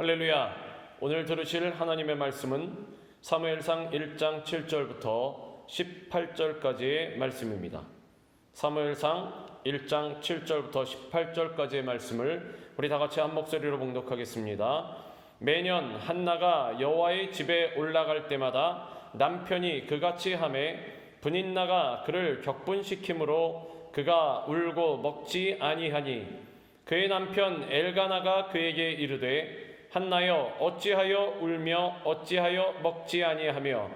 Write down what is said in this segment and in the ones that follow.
할렐루야. 오늘 들으실 하나님의 말씀은 사무엘상 1장 7절부터 18절까지의 말씀입니다. 사무엘상 1장 7절부터 18절까지의 말씀을 우리 다 같이 한 목소리로 봉독하겠습니다. 매년 한나가 여호와의 집에 올라갈 때마다 남편이 그같이 하매 분인나가 그를 격분시키므로 그가 울고 먹지 아니하니 그의 남편 엘가나가 그에게 이르되 한나여 어찌하여 울며 어찌하여 먹지 아니하며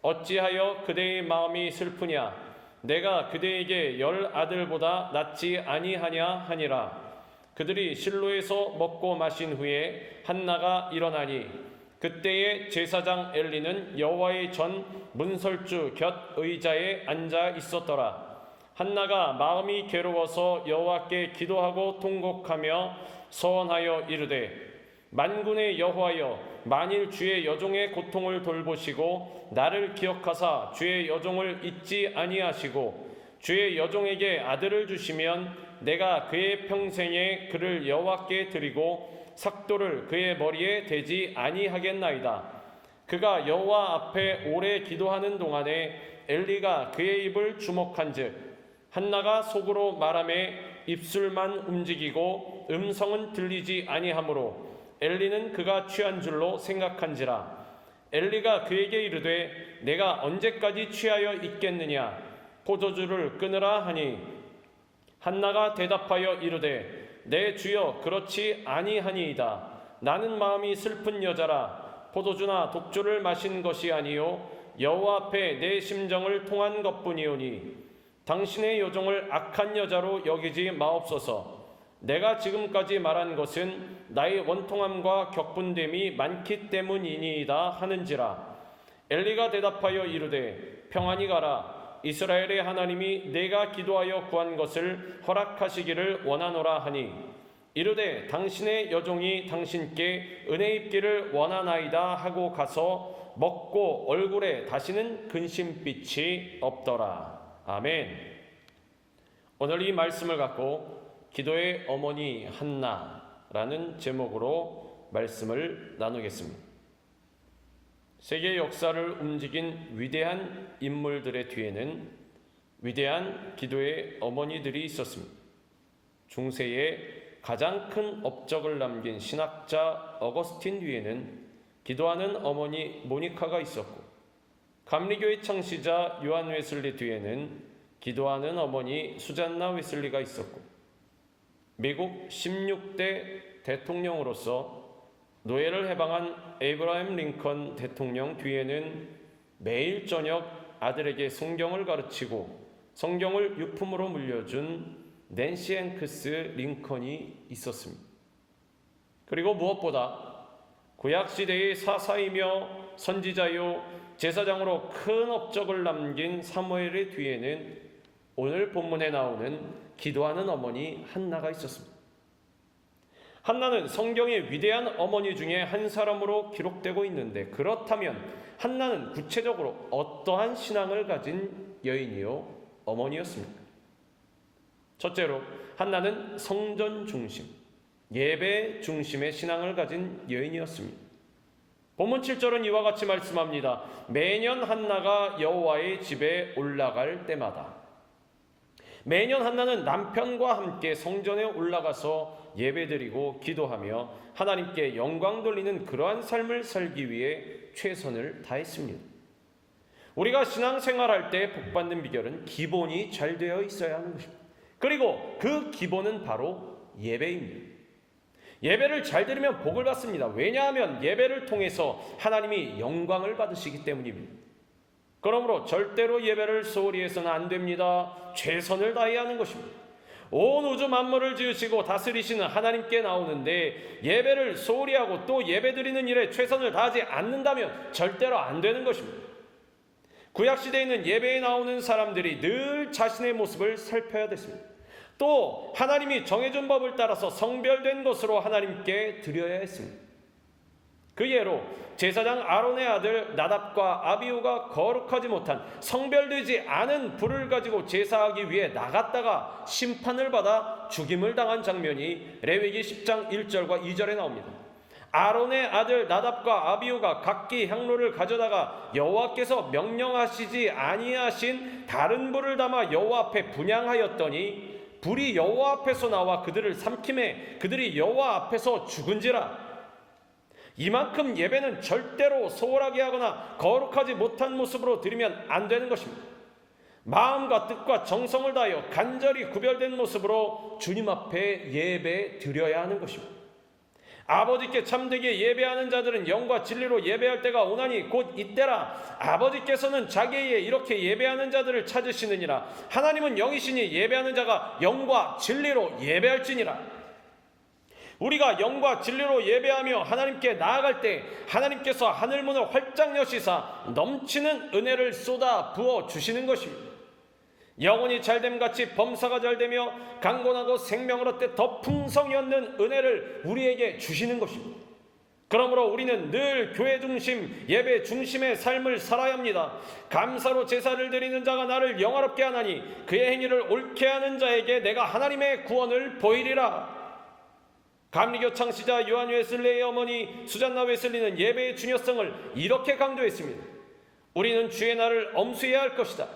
어찌하여 그대의 마음이 슬프냐 내가 그대에게 10 아들보다 낫지 아니하냐 하니라. 그들이 실로에서 먹고 마신 후에 한나가 일어나니 그때에 제사장 엘리는 여호와의 전 문설주 곁 의자에 앉아 있었더라. 한나가 마음이 괴로워서 여호와께 기도하고 통곡하며 서원하여 이르되 만군의 여호와여 만일 주의 여종의 고통을 돌보시고 나를 기억하사 주의 여종을 잊지 아니하시고 주의 여종에게 아들을 주시면 내가 그의 평생에 그를 여호와께 드리고 삭도를 그의 머리에 대지 아니하겠나이다. 그가 여호와 앞에 오래 기도하는 동안에 엘리가 그의 입을 주목한즉 한나가 속으로 말하매 입술만 움직이고 음성은 들리지 아니하므로 엘리는 그가 취한 줄로 생각한지라. 엘리가 그에게 이르되 내가 언제까지 취하여 있겠느냐 포도주를 끊으라 하니 한나가 대답하여 이르되 내 주여 그렇지 아니하니이다. 나는 마음이 슬픈 여자라. 포도주나 독주를 마신 것이 아니요 여호와 앞에 내 심정을 통한 것뿐이오니 당신의 여종을 악한 여자로 여기지 마옵소서. 내가 지금까지 말한 것은 나의 원통함과 격분됨이 많기 때문이니이다 하는지라. 엘리가 대답하여 이르되 평안히 가라. 이스라엘의 하나님이 내가 기도하여 구한 것을 허락하시기를 원하노라 하니 이르되 당신의 여종이 당신께 은혜 입기를 원하나이다 하고 가서 먹고 얼굴에 다시는 근심빛이 없더라. 아멘. 오늘 이 말씀을 갖고 기도의 어머니 한나라는 제목으로 말씀을 나누겠습니다. 세계 역사를 움직인 위대한 인물들의 뒤에는 위대한 기도의 어머니들이 있었습니다. 중세에 가장 큰 업적을 남긴 신학자 어거스틴 뒤에는 기도하는 어머니 모니카가 있었고 감리교의 창시자 요한 웨슬리 뒤에는 기도하는 어머니 수잔나 웨슬리가 있었고 미국 16대 대통령으로서 노예를 해방한 에이브라임 링컨 대통령 뒤에는 매일 저녁 아들에게 성경을 가르치고 성경을 유품으로 물려준 낸시 앵크스 링컨이 있었습니다. 그리고 무엇보다 구약시대의 사사이며 선지자요 제사장으로 큰 업적을 남긴 사무엘의 뒤에는 오늘 본문에 나오는 기도하는 어머니 한나가 있었습니다. 한나는 성경의 위대한 어머니 중에 한 사람으로 기록되고 있는데 그렇다면 한나는 구체적으로 어떠한 신앙을 가진 여인이요 어머니였습니까? 첫째로 한나는 성전 중심, 예배 중심의 신앙을 가진 여인이었습니다. 본문 7절은 이와 같이 말씀합니다. 매년 한나가 여호와의 집에 올라갈 때마다. 매년 한나는 남편과 함께 성전에 올라가서 예배드리고 기도하며 하나님께 영광 돌리는 그러한 삶을 살기 위해 최선을 다했습니다. 우리가 신앙생활할 때 복받는 비결은 기본이 잘 되어 있어야 하는 것입니다. 그리고 그 기본은 바로 예배입니다. 예배를 잘 드리면 복을 받습니다. 왜냐하면 예배를 통해서 하나님이 영광을 받으시기 때문입니다. 그러므로 절대로 예배를 소홀히 해서는 안 됩니다. 최선을 다해야 하는 것입니다. 온 우주 만물을 지으시고 다스리시는 하나님께 나오는데 예배를 소홀히 하고 또 예배드리는 일에 최선을 다하지 않는다면 절대로 안 되는 것입니다. 구약시대에 있는 예배에 나오는 사람들이 늘 자신의 모습을 살펴야 됐습니다. 또 하나님이 정해준 법을 따라서 성별된 것으로 하나님께 드려야 했습니다. 그 예로 제사장 아론의 아들 나답과 아비후가 거룩하지 못한 성별되지 않은 불을 가지고 제사하기 위해 나갔다가 심판을 받아 죽임을 당한 장면이 레위기 10장 1절과 2절에 나옵니다. 아론의 아들 나답과 아비후가 각기 향로를 가져다가 여호와께서 명령하시지 아니하신 다른 불을 담아 여호와 앞에 분향하였더니 불이 여호와 앞에서 나와 그들을 삼킴에 그들이 여호와 앞에서 죽은지라. 이만큼 예배는 절대로 소홀하게 하거나 거룩하지 못한 모습으로 드리면 안 되는 것입니다. 마음과 뜻과 정성을 다하여 간절히 구별된 모습으로 주님 앞에 예배 드려야 하는 것입니다. 아버지께 참되게 예배하는 자들은 영과 진리로 예배할 때가 오나니 곧 이때라. 아버지께서는 자기의 이렇게 예배하는 자들을 찾으시느니라. 하나님은 영이시니 예배하는 자가 영과 진리로 예배할지니라. 우리가 영과 진리로 예배하며 하나님께 나아갈 때 하나님께서 하늘문을 활짝 여시사 넘치는 은혜를 쏟아 부어 주시는 것입니다. 영혼이 잘됨같이 범사가 잘되며 강건하고 생명을 얻되 더 풍성히 얻는 은혜를 우리에게 주시는 것입니다. 그러므로 우리는 늘 교회 중심, 예배 중심의 삶을 살아야 합니다. 감사로 제사를 드리는 자가 나를 영화롭게 하나니 그의 행위를 옳게 하는 자에게 내가 하나님의 구원을 보이리라. 감리교 창시자 요한 웨슬리의 어머니 수잔나 웨슬리는 예배의 중요성을 이렇게 강조했습니다. 우리는 주의 날을 엄수해야 할 것이다.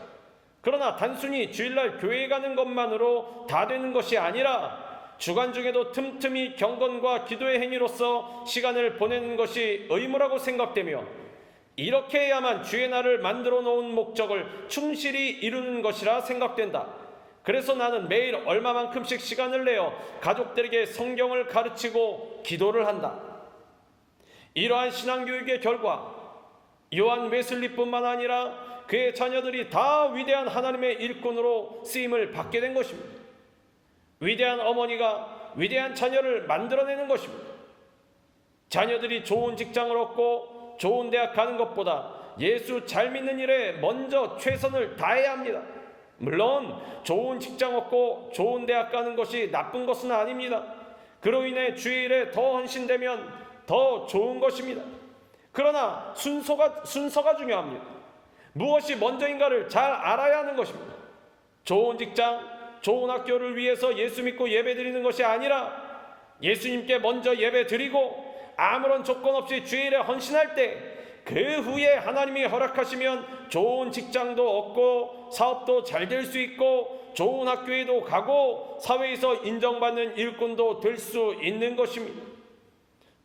그러나 단순히 주일날 교회에 가는 것만으로 다 되는 것이 아니라 주간 중에도 틈틈이 경건과 기도의 행위로서 시간을 보내는 것이 의무라고 생각되며 이렇게 해야만 주의 날을 만들어 놓은 목적을 충실히 이루는 것이라 생각된다. 그래서 나는 매일 얼마만큼씩 시간을 내어 가족들에게 성경을 가르치고 기도를 한다. 이러한 신앙교육의 결과 요한 웨슬리뿐만 아니라 그의 자녀들이 다 위대한 하나님의 일꾼으로 쓰임을 받게 된 것입니다. 위대한 어머니가 위대한 자녀를 만들어내는 것입니다. 자녀들이 좋은 직장을 얻고 좋은 대학 가는 것보다 예수 잘 믿는 일에 먼저 최선을 다해야 합니다. 물론 좋은 직장 얻고 좋은 대학 가는 것이 나쁜 것은 아닙니다. 그로 인해 주일에 더 헌신되면 더 좋은 것입니다. 그러나 순서가 중요합니다. 무엇이 먼저인가를 잘 알아야 하는 것입니다. 좋은 직장, 좋은 학교를 위해서 예수 믿고 예배 드리는 것이 아니라 예수님께 먼저 예배 드리고 아무런 조건 없이 주일에 헌신할 때 그 후에 하나님이 허락하시면 좋은 직장도 얻고 사업도 잘 될 수 있고 좋은 학교에도 가고 사회에서 인정받는 일꾼도 될 수 있는 것입니다.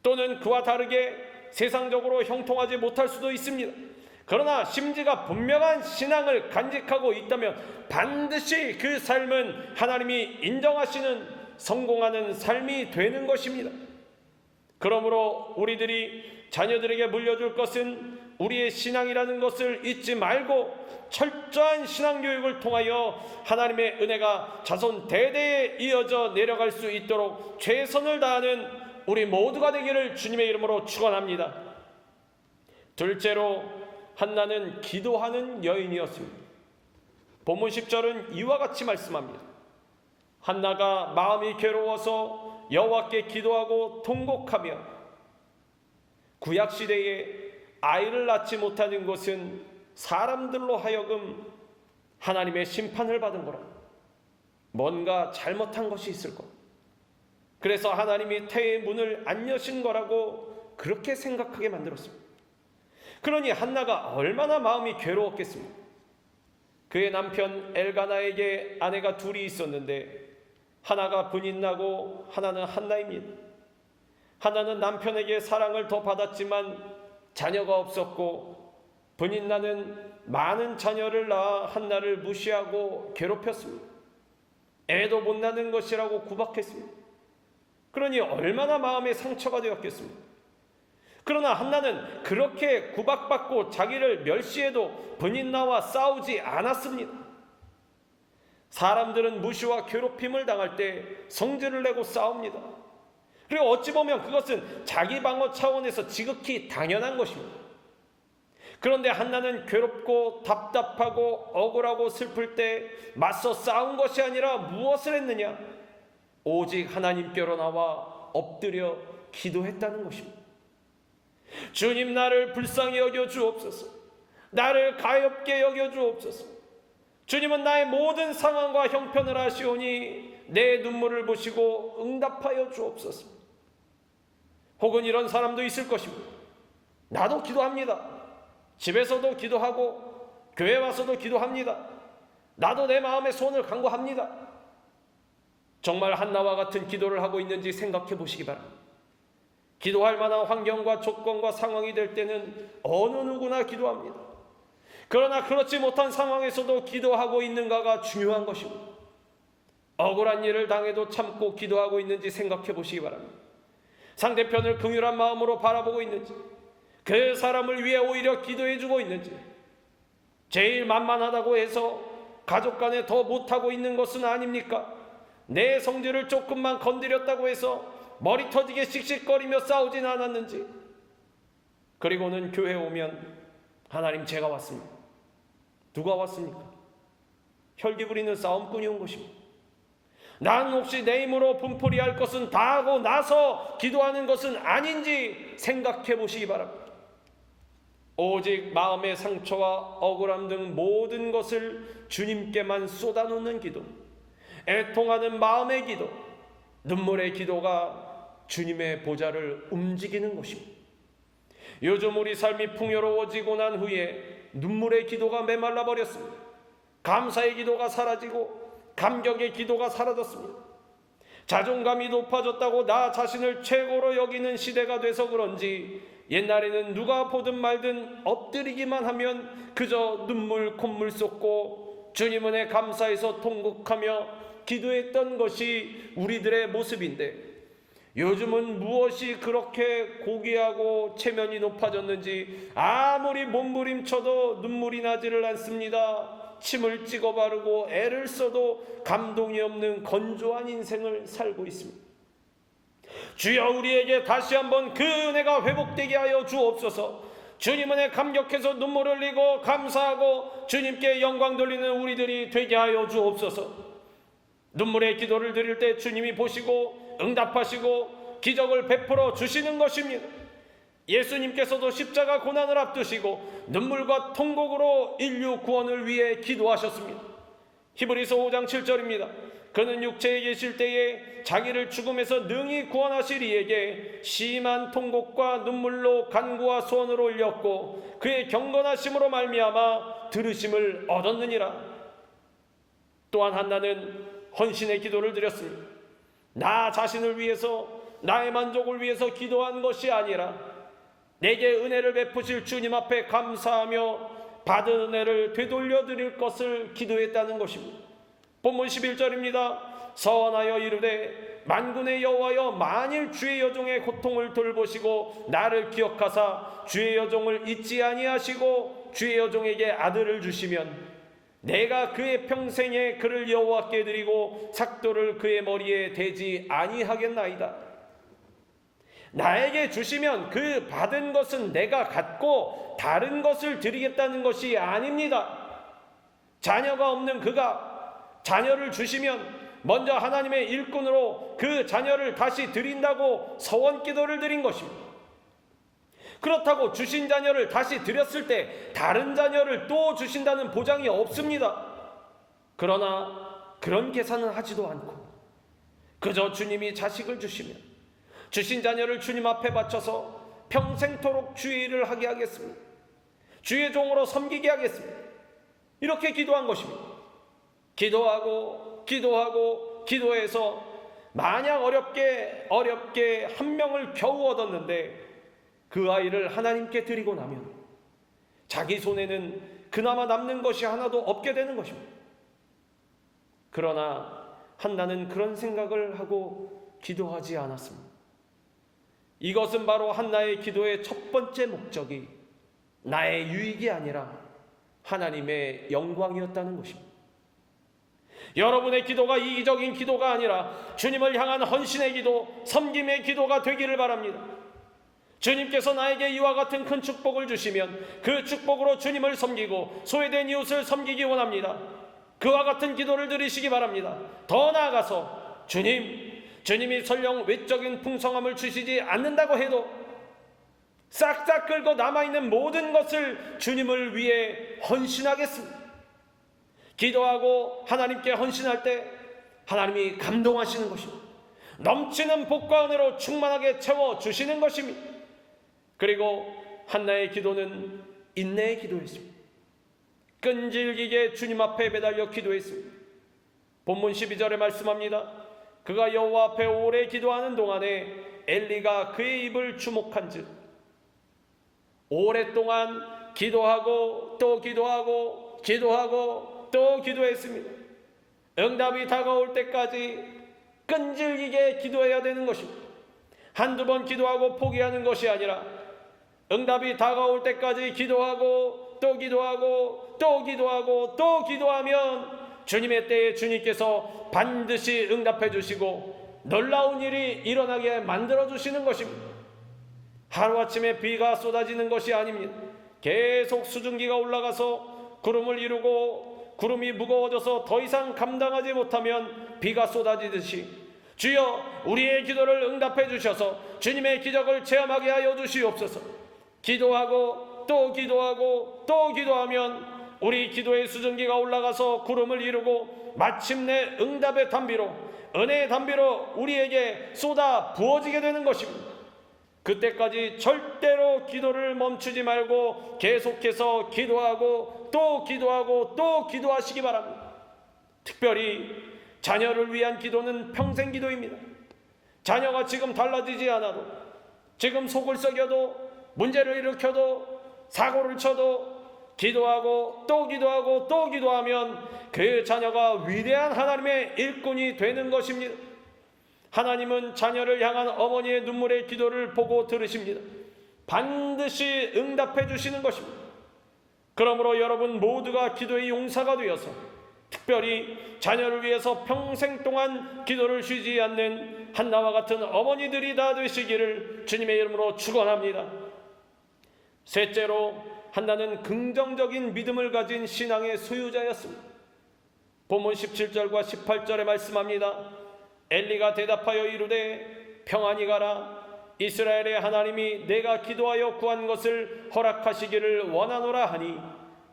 또는 그와 다르게 세상적으로 형통하지 못할 수도 있습니다. 그러나 심지가 분명한 신앙을 간직하고 있다면 반드시 그 삶은 하나님이 인정하시는 성공하는 삶이 되는 것입니다. 그러므로 우리들이 자녀들에게 물려줄 것은 우리의 신앙이라는 것을 잊지 말고 철저한 신앙교육을 통하여 하나님의 은혜가 자손 대대에 이어져 내려갈 수 있도록 최선을 다하는 우리 모두가 되기를 주님의 이름으로 축원합니다. 둘째로 한나는 기도하는 여인이었습니다. 본문 10절은 이와 같이 말씀합니다. 한나가 마음이 괴로워서 여호와께 기도하고 통곡하며 구약시대에 아이를 낳지 못하는 것은 사람들로 하여금 하나님의 심판을 받은 거라. 뭔가 잘못한 것이 있을 것. 그래서 하나님이 태의 문을 안 여신 거라고 그렇게 생각하게 만들었습니다. 그러니 한나가 얼마나 마음이 괴로웠겠습니까? 그의 남편 엘가나에게 아내가 둘이 있었는데 하나가 분인나고 하나는 한나입니다. 하나는 남편에게 사랑을 더 받았지만 자녀가 없었고 분인나는 많은 자녀를 낳아 한나를 무시하고 괴롭혔습니다. 애도 못 낳는 것이라고 구박했습니다. 그러니 얼마나 마음에 상처가 되었겠습니까? 그러나 한나는 그렇게 구박받고 자기를 멸시해도 분인나와 싸우지 않았습니다. 사람들은 무시와 괴롭힘을 당할 때 성질을 내고 싸웁니다. 그리고 어찌 보면 그것은 자기 방어 차원에서 지극히 당연한 것입니다. 그런데 한나는 괴롭고 답답하고 억울하고 슬플 때 맞서 싸운 것이 아니라 무엇을 했느냐? 오직 하나님께로 나와 엎드려 기도했다는 것입니다. 주님, 나를 불쌍히 여겨 주옵소서. 나를 가엾게 여겨 주옵소서. 주님은 나의 모든 상황과 형편을 아시오니 내 눈물을 보시고 응답하여 주옵소서. 혹은 이런 사람도 있을 것입니다. 나도 기도합니다. 집에서도 기도하고 교회 와서도 기도합니다. 나도 내 마음의 소원을 간구합니다. 정말 한나와 같은 기도를 하고 있는지 생각해 보시기 바랍니다. 기도할 만한 환경과 조건과 상황이 될 때는 어느 누구나 기도합니다. 그러나 그렇지 못한 상황에서도 기도하고 있는가가 중요한 것입니다. 억울한 일을 당해도 참고 기도하고 있는지 생각해 보시기 바랍니다. 상대편을 긍휼한 마음으로 바라보고 있는지, 그 사람을 위해 오히려 기도해 주고 있는지, 제일 만만하다고 해서 가족 간에 더 못하고 있는 것은 아닙니까? 내 성질을 조금만 건드렸다고 해서 머리 터지게 씩씩거리며 싸우진 않았는지, 그리고는 교회 오면 하나님 제가 왔습니다. 누가 왔습니까? 혈기 부리는 싸움꾼이 온 것입니다. 난 혹시 내 힘으로 분풀이할 것은 다 하고 나서 기도하는 것은 아닌지 생각해 보시기 바랍니다. 오직 마음의 상처와 억울함 등 모든 것을 주님께만 쏟아놓는 기도, 애통하는 마음의 기도, 눈물의 기도가 주님의 보좌를 움직이는 것입니다. 요즘 우리 삶이 풍요로워지고 난 후에 눈물의 기도가 메말라 버렸습니다. 감사의 기도가 사라지고 감격의 기도가 사라졌습니다. 자존감이 높아졌다고 나 자신을 최고로 여기는 시대가 돼서 그런지 옛날에는 누가 보든 말든 엎드리기만 하면 그저 눈물 콧물 쏟고 주님 은혜 감사해서 통곡하며 기도했던 것이 우리들의 모습인데, 요즘은 무엇이 그렇게 고귀하고 체면이 높아졌는지 아무리 몸부림쳐도 눈물이 나지를 않습니다. 침을 찍어 바르고 애를 써도 감동이 없는 건조한 인생을 살고 있습니다. 주여, 우리에게 다시 한번 그 은혜가 회복되게 하여 주옵소서. 주님 은혜 감격해서 눈물 흘리고 감사하고 주님께 영광 돌리는 우리들이 되게 하여 주옵소서. 눈물의 기도를 드릴 때 주님이 보시고 응답하시고 기적을 베풀어 주시는 것입니다. 예수님께서도 십자가 고난을 앞두시고 눈물과 통곡으로 인류 구원을 위해 기도하셨습니다. 히브리서 5장 7절입니다. 그는 육체에 계실 때에 자기를 죽음에서 능히 구원하실 이에게 심한 통곡과 눈물로 간구와 소원을 올렸고 그의 경건하심으로 말미암아 들으심을 얻었느니라. 또한 한나는 헌신의 기도를 드렸습니다. 나 자신을 위해서, 나의 만족을 위해서 기도한 것이 아니라 내게 은혜를 베푸실 주님 앞에 감사하며 받은 은혜를 되돌려 드릴 것을 기도했다는 것입니다. 본문 11절입니다. 서원하여 이르되 만군의 여호와여, 만일 주의 여종의 고통을 돌보시고 나를 기억하사 주의 여종을 잊지 아니하시고 주의 여종에게 아들을 주시면 내가 그의 평생에 그를 여호와께 드리고 삭도를 그의 머리에 대지 아니하겠나이다. 나에게 주시면 그 받은 것은 내가 갖고 다른 것을 드리겠다는 것이 아닙니다. 자녀가 없는 그가 자녀를 주시면 먼저 하나님의 일꾼으로 그 자녀를 다시 드린다고 서원기도를 드린 것입니다. 그렇다고 주신 자녀를 다시 드렸을 때 다른 자녀를 또 주신다는 보장이 없습니다. 그러나 그런 계산은 하지도 않고 그저 주님이 자식을 주시면 주신 자녀를 주님 앞에 바쳐서 평생토록 주의 일을 하게 하겠습니다. 주의 종으로 섬기게 하겠습니다. 이렇게 기도한 것입니다. 기도하고 기도해서 마냥 어렵게 한 명을 겨우 얻었는데 그 아이를 하나님께 드리고 나면 자기 손에는 그나마 남는 것이 하나도 없게 되는 것입니다. 그러나 한나는 그런 생각을 하고 기도하지 않았습니다. 이것은 바로 한나의 기도의 첫 번째 목적이 나의 유익이 아니라 하나님의 영광이었다는 것입니다. 여러분의 기도가 이기적인 기도가 아니라 주님을 향한 헌신의 기도, 섬김의 기도가 되기를 바랍니다. 주님께서 나에게 이와 같은 큰 축복을 주시면 그 축복으로 주님을 섬기고 소외된 이웃을 섬기기 원합니다. 그와 같은 기도를 드리시기 바랍니다. 더 나아가서 주님이 설령 외적인 풍성함을 주시지 않는다고 해도 싹싹 긁어 남아있는 모든 것을 주님을 위해 헌신하겠습니다. 기도하고 하나님께 헌신할 때 하나님이 감동하시는 것입니다. 넘치는 복과 은혜로 충만하게 채워주시는 것입니다. 그리고 한나의 기도는 인내의 기도였습니다. 끈질기게 주님 앞에 매달려 기도했습니다. 본문 12절에 말씀합니다. 그가 여호와 앞에 오래 기도하는 동안에 엘리가 그의 입을 주목한즉, 오랫동안 기도하고 또 기도하고 기도하고 또 기도했습니다. 응답이 다가올 때까지 끈질기게 기도해야 되는 것입니다. 한두 번 기도하고 포기하는 것이 아니라 응답이 다가올 때까지 기도하고 또 기도하고 또 기도하고 또 기도하면 주님의 때에 주님께서 반드시 응답해 주시고 놀라운 일이 일어나게 만들어 주시는 것입니다. 하루아침에 비가 쏟아지는 것이 아닙니다. 계속 수증기가 올라가서 구름을 이루고 구름이 무거워져서 더 이상 감당하지 못하면 비가 쏟아지듯이 주여 우리의 기도를 응답해 주셔서 주님의 기적을 체험하게 하여 주시옵소서. 기도하고 또 기도하고 또 기도하면 우리 기도의 수증기가 올라가서 구름을 이루고 마침내 응답의 단비로, 은혜의 단비로 우리에게 쏟아 부어지게 되는 것입니다. 그때까지 절대로 기도를 멈추지 말고 계속해서 기도하고 또 기도하고 또 기도하시기 바랍니다. 특별히 자녀를 위한 기도는 평생 기도입니다. 자녀가 지금 달라지지 않아도, 지금 속을 썩여도, 문제를 일으켜도, 사고를 쳐도 기도하고 또 기도하고 또 기도하면 그 자녀가 위대한 하나님의 일꾼이 되는 것입니다. 하나님은 자녀를 향한 어머니의 눈물의 기도를 보고 들으십니다. 반드시 응답해 주시는 것입니다. 그러므로 여러분 모두가 기도의 용사가 되어서 특별히 자녀를 위해서 평생 동안 기도를 쉬지 않는 한나와 같은 어머니들이 다 되시기를 주님의 이름으로 축원합니다. 셋째로, 한나는 긍정적인 믿음을 가진 신앙의 소유자였습니다. 본문 17절과 18절에 말씀합니다. 엘리가 대답하여 이르되 평안히 가라. 이스라엘의 하나님이 내가 기도하여 구한 것을 허락하시기를 원하노라 하니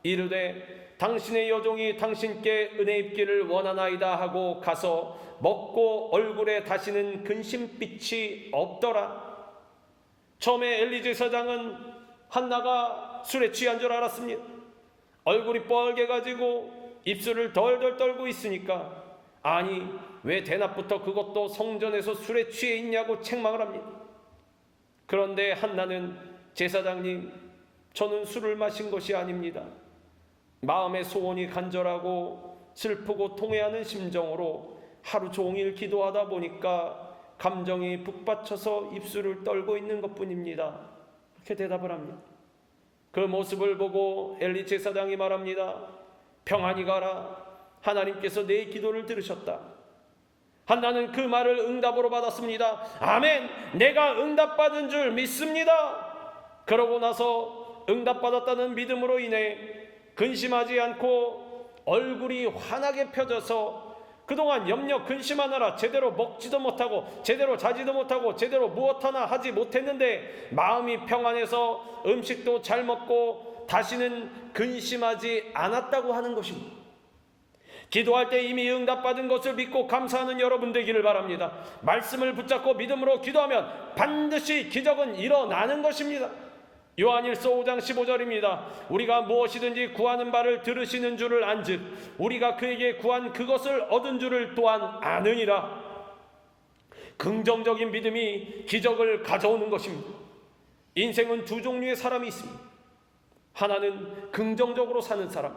이르되 당신의 여종이 당신께 은혜 입기를 원하나이다 하고 가서 먹고 얼굴에 다시는 근심빛이 없더라. 처음에 엘리 제사장은 한나가 술에 취한 줄 알았습니다. 얼굴이 뻘개가지고 입술을 덜덜 떨고 있으니까 아니 왜 대낮부터 그것도 성전에서 술에 취해 있냐고 책망을 합니다. 그런데 한나는 제사장님, 저는 술을 마신 것이 아닙니다. 마음의 소원이 간절하고 슬프고 통회하는 심정으로 하루 종일 기도하다 보니까 감정이 북받쳐서 입술을 떨고 있는 것뿐입니다. 이렇게 대답을 합니다. 그 모습을 보고 엘리 제사장이 말합니다. 평안히 가라. 하나님께서 내 기도를 들으셨다. 한나는 그 말을 응답으로 받았습니다. 아멘, 내가 응답받은 줄 믿습니다. 그러고 나서 응답받았다는 믿음으로 인해 근심하지 않고 얼굴이 환하게 펴져서 그동안 염려 근심하느라 제대로 먹지도 못하고 제대로 자지도 못하고 제대로 무엇 하나 하지 못했는데 마음이 평안해서 음식도 잘 먹고 다시는 근심하지 않았다고 하는 것입니다. 기도할 때 이미 응답받은 것을 믿고 감사하는 여러분 되기를 바랍니다. 말씀을 붙잡고 믿음으로 기도하면 반드시 기적은 일어나는 것입니다. 요한일서 5장 15절입니다. 우리가 무엇이든지 구하는 바를 들으시는 줄을 안즉 우리가 그에게 구한 그것을 얻은 줄을 또한 아느니라. 긍정적인 믿음이 기적을 가져오는 것입니다. 인생은 두 종류의 사람이 있습니다. 하나는 긍정적으로 사는 사람,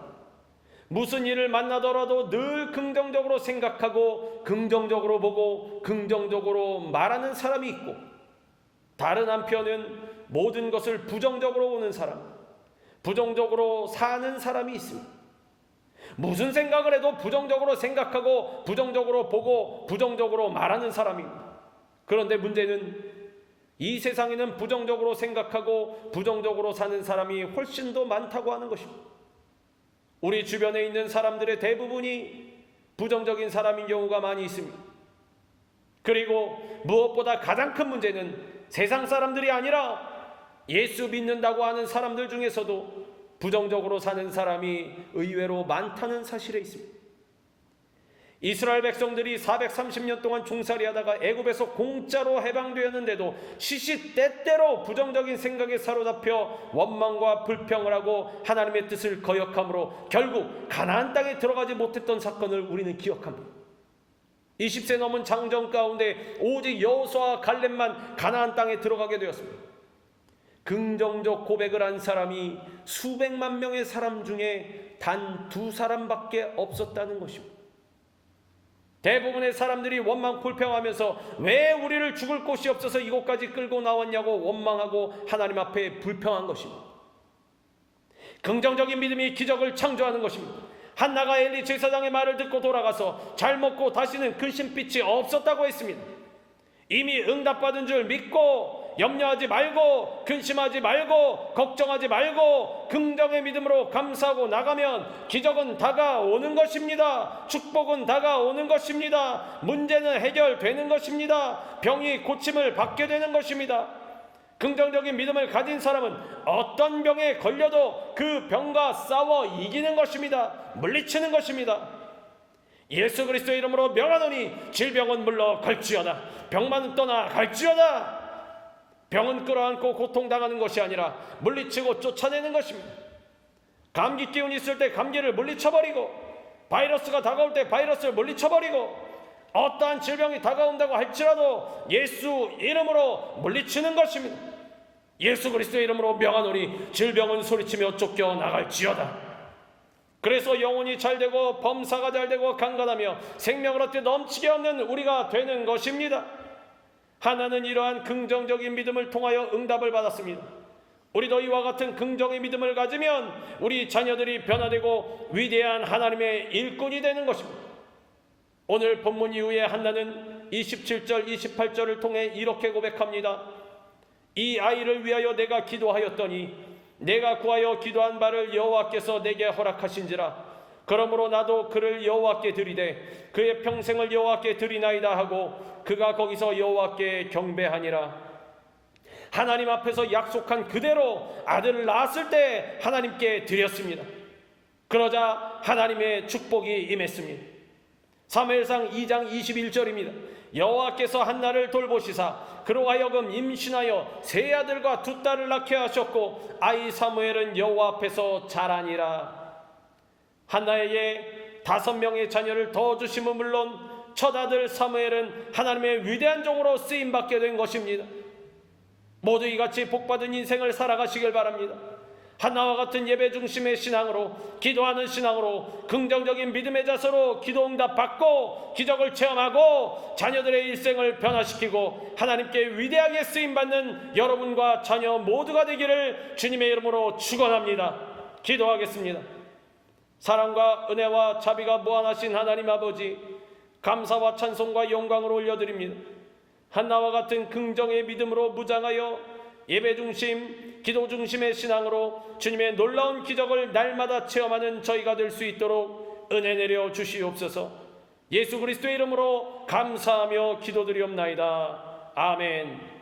무슨 일을 만나더라도 늘 긍정적으로 생각하고 긍정적으로 보고 긍정적으로 말하는 사람이 있고, 다른 한편은 모든 것을 부정적으로 보는 사람, 부정적으로 사는 사람이 있습니다. 무슨 생각을 해도 부정적으로 생각하고 부정적으로 보고 부정적으로 말하는 사람입니다. 그런데 문제는 이 세상에는 부정적으로 생각하고 부정적으로 사는 사람이 훨씬 더 많다고 하는 것입니다. 우리 주변에 있는 사람들의 대부분이 부정적인 사람인 경우가 많이 있습니다. 그리고 무엇보다 가장 큰 문제는 세상 사람들이 아니라 예수 믿는다고 하는 사람들 중에서도 부정적으로 사는 사람이 의외로 많다는 사실에 있습니다. 이스라엘 백성들이 430년 동안 종살이하다가 애굽에서 공짜로 해방되었는데도 시시때때로 부정적인 생각에 사로잡혀 원망과 불평을 하고 하나님의 뜻을 거역함으로 결국 가나안 땅에 들어가지 못했던 사건을 우리는 기억합니다. 20세 넘은 장정 가운데 오직 여호수아와 갈렙만 가나안 땅에 들어가게 되었습니다. 긍정적 고백을 한 사람이 수백만 명의 사람 중에 단 2사람밖에 없었다는 것입니다. 대부분의 사람들이 원망 불평하면서 왜 우리를 죽을 곳이 없어서 이곳까지 끌고 나왔냐고 원망하고 하나님 앞에 불평한 것입니다. 긍정적인 믿음이 기적을 창조하는 것입니다. 한나가 엘리 제사장의 말을 듣고 돌아가서 잘 먹고 다시는 근심빛이 없었다고 했습니다. 이미 응답받은 줄 믿고 염려하지 말고 근심하지 말고 걱정하지 말고 긍정의 믿음으로 감사하고 나가면 기적은 다가오는 것입니다. 축복은 다가오는 것입니다. 문제는 해결되는 것입니다. 병이 고침을 받게 되는 것입니다. 긍정적인 믿음을 가진 사람은 어떤 병에 걸려도 그 병과 싸워 이기는 것입니다. 물리치는 것입니다. 예수 그리스도의 이름으로 명하노니 질병은 물러 갈지어다. 병만은 떠나 갈지어다. 병은 끌어안고 고통당하는 것이 아니라 물리치고 쫓아내는 것입니다. 감기 기운이 있을 때 감기를 물리쳐버리고, 바이러스가 다가올 때 바이러스를 물리쳐버리고, 어떠한 질병이 다가온다고 할지라도 예수 이름으로 물리치는 것입니다. 예수 그리스도의 이름으로 명하노니 질병은 소리치며 쫓겨나갈지어다. 그래서 영혼이 잘되고 범사가 잘되고 강건하며 생명을 얻게 넘치게 얻는 우리가 되는 것입니다. 하나는 이러한 긍정적인 믿음을 통하여 응답을 받았습니다. 우리도 이와 같은 긍정의 믿음을 가지면 우리 자녀들이 변화되고 위대한 하나님의 일꾼이 되는 것입니다. 오늘 본문 이후에 한나는 27절 28절을 통해 이렇게 고백합니다. 이 아이를 위하여 내가 기도하였더니 내가 구하여 기도한 바를 여호와께서 내게 허락하신지라. 그러므로 나도 그를 여호와께 드리되 그의 평생을 여호와께 드리나이다 하고 그가 거기서 여호와께 경배하니라. 하나님 앞에서 약속한 그대로 아들을 낳았을 때 하나님께 드렸습니다. 그러자 하나님의 축복이 임했습니다. 사무엘상 2장 21절입니다. 여호와께서 한나를 돌보시사 그로 하여금 임신하여 세 아들과 두 딸을 낳게 하셨고 아이 사무엘은 여호와 앞에서 자라니라. 한나에게 5명의 자녀를 더 주심은 물론 첫 아들 사무엘은 하나님의 위대한 종으로 쓰임받게 된 것입니다. 모두 이같이 복받은 인생을 살아가시길 바랍니다. 한나와 같은 예배 중심의 신앙으로, 기도하는 신앙으로, 긍정적인 믿음의 자세로 기도 응답 받고 기적을 체험하고 자녀들의 일생을 변화시키고 하나님께 위대하게 쓰임받는 여러분과 자녀 모두가 되기를 주님의 이름으로 축원합니다. 기도하겠습니다. 사랑과 은혜와 자비가 무한하신 하나님 아버지, 감사와 찬송과 영광을 올려드립니다. 한나와 같은 긍정의 믿음으로 무장하여 예배 중심, 기도 중심의 신앙으로 주님의 놀라운 기적을 날마다 체험하는 저희가 될 수 있도록 은혜 내려 주시옵소서. 예수 그리스도의 이름으로 감사하며 기도드리옵나이다. 아멘.